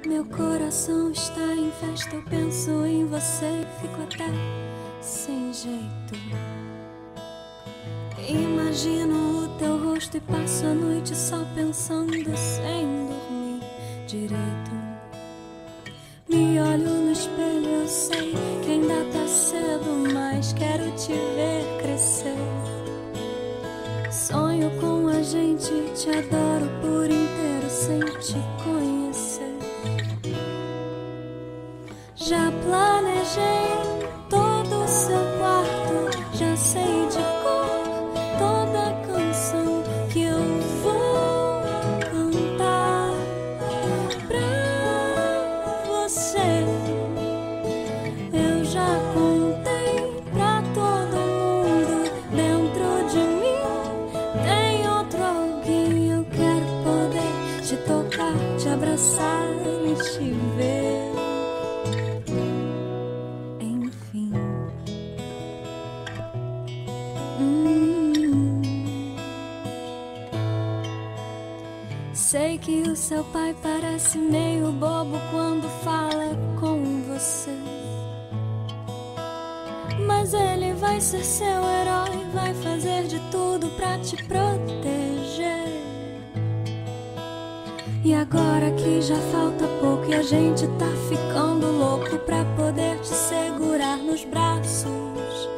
Meu coração está em festa, eu penso em você e fico até sem jeito. Imagino o teu rosto e passo a noite só pensando sem dormir direito. Me olho no espelho, eu sei que ainda tá cedo, mas quero te ver crescer. Sonho com a gente, te adoro por inteiro sem te conhecer. Já planejei todo o seu quarto, já sei de cor toda a canção que eu vou cantar pra você. Eu já contei pra todo mundo, dentro de mim tem outro alguém. Eu quero poder te tocar, te abraçar e te ver. Sei que o seu pai parece meio bobo quando fala com você, mas ele vai ser seu herói, vai fazer de tudo pra te proteger. E agora que já falta pouco e a gente tá ficando louco pra poder te segurar nos braços,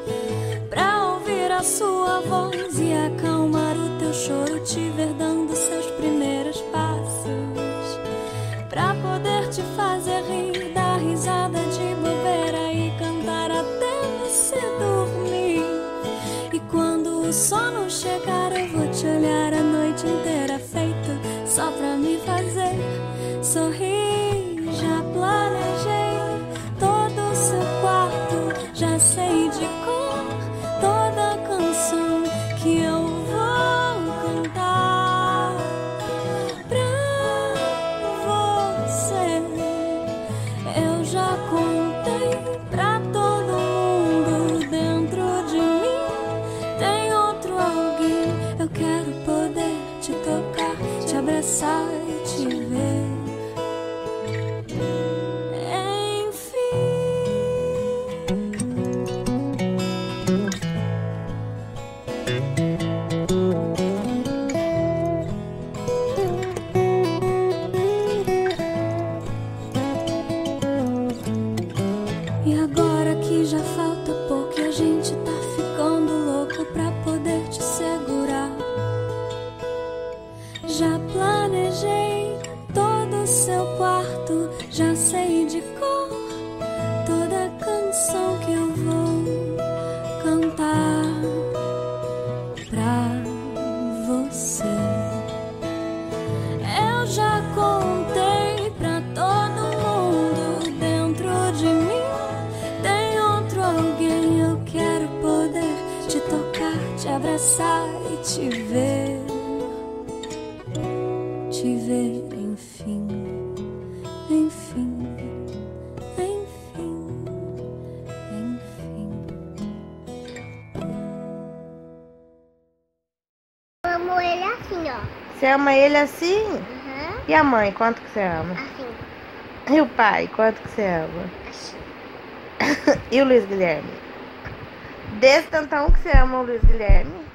pra ouvir a sua voz e acalmar o teu choro, te ver dando seus primeiros passos, pra poder te fazer rir, dar risada de bobeira e cantar até você dormir. E quando o sono chegar eu vou te olhar a noite inteira, feito só pra me fazer sorrir. Já planejei todo o seu quarto, já sei de cor toda a canção que eu vou cantar pra você. Eu já contei pra todo mundo, dentro de mim tem outro alguém. Eu quero poder te tocar, te abraçar e te ver. E agora que já falta pouco e a gente tá ficando louco pra poder te segurar, já planejei todo o seu quarto, já sei de cor toda a canção que eu vou cantar pra você. Eu já contei pra todo mundo, dentro de mim tem outro alguém. Eu quero poder te tocar, te abraçar e te ver, enfim, enfim, enfim, enfim. Eu amo ele assim, ó. Você ama ele assim? Uhum. E a mãe, quanto que você ama? Assim. E o pai, quanto que você ama? Assim. E o Luiz Guilherme? Desse tantão que você ama o Luiz Guilherme?